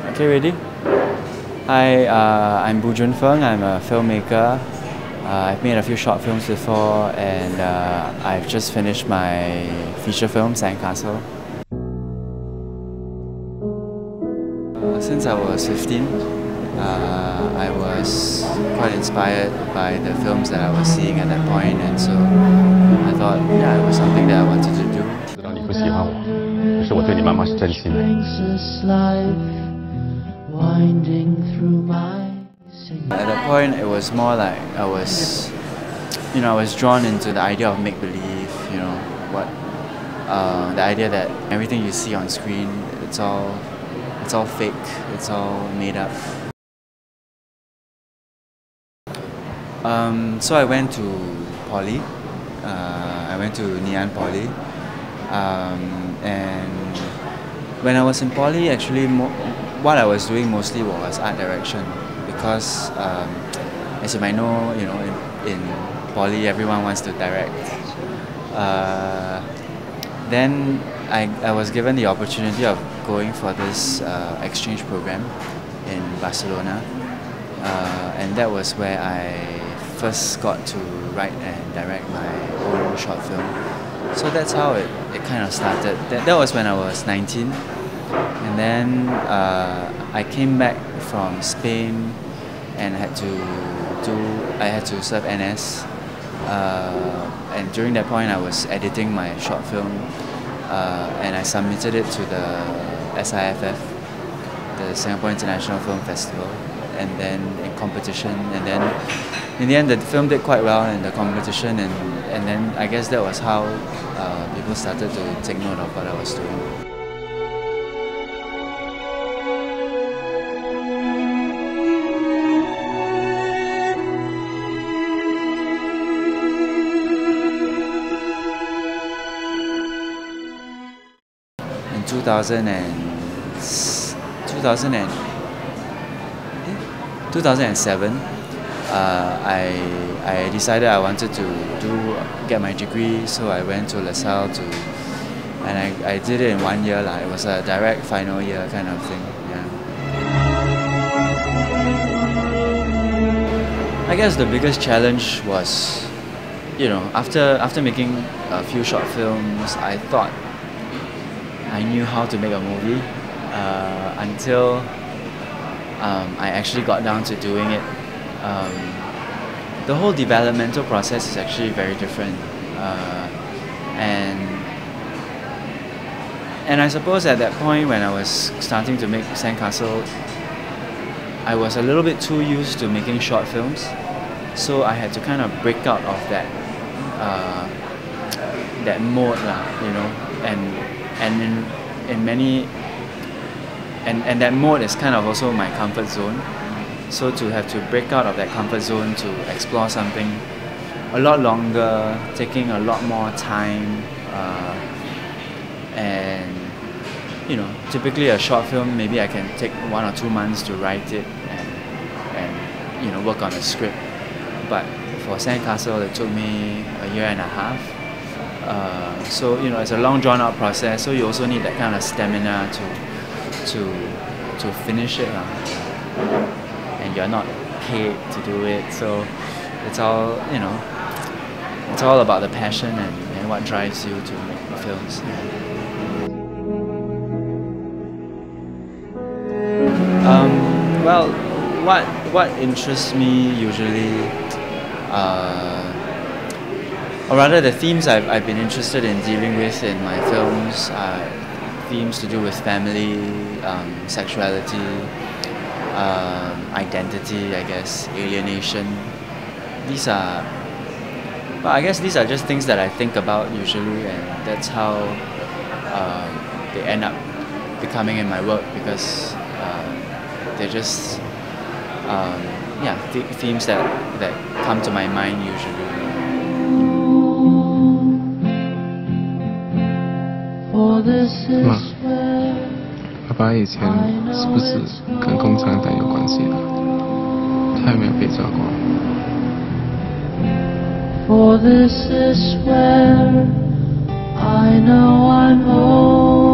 Okay, ready? Hi, I'm Junfeng. I'm a filmmaker. I've made a few short films before, and I've just finished my feature film, Sandcastle. Since I was 15, I was quite inspired by the films that I was seeing at that point, and so I thought, yeah, it was something that I wanted to do. 知道你不喜欢我，可是我对你妈妈是真心的。 At that point, it was more like I was drawn into the idea of make-believe. The idea that everything you see on screen, it's all fake, it's all made up. So I went to Poly. I went to Nanyang Poly, and when I was in Poly, actually, what I was doing mostly was art direction, because as you might know, in Poly, everyone wants to direct. Then I was given the opportunity of going for this exchange program in Barcelona, and that was where I first got to write and direct my own short film. So that's how it kind of started. That was when I was 19, and then I came back from Spain and had to serve NS. And during that point, I was editing my short film, and I submitted it to the SIFF, the Singapore International Film Festival, and then in competition, and then in the end the film did quite well in the competition, and then I guess that was how people started to take note of what I was doing. In 2007, I decided I wanted to get my degree, so I went to LaSalle and I did it in 1 year. It was a direct final year kind of thing. Yeah. I guess the biggest challenge was, after making a few short films, I thought I knew how to make a movie until I actually got down to doing it. The whole developmental process is actually very different, and I suppose at that point when I was starting to make Sandcastle, I was a little bit too used to making short films, so I had to kind of break out of that mode, and that mode is kind of also my comfort zone. So to have to break out of that comfort zone to explore something a lot longer, taking a lot more time, and typically a short film, maybe I can take 1 or 2 months to write it and work on a script. But for Sandcastle, it took me 1.5 years. So it's a long drawn out process, so you also need that kind of stamina to finish it, and you're not paid to do it, so it's all it's all about the passion and what drives you to make films. Well, what interests me usually, or rather the themes I've been interested in dealing with in my films are themes to do with family, sexuality, identity, I guess, alienation. I guess these are just things that I think about usually, and that's how they end up becoming in my work, because they're just themes that come to my mind usually. 妈，爸爸以前是不是跟共产党有关系的？他有没有被抓过？ For this is where I know I'm home.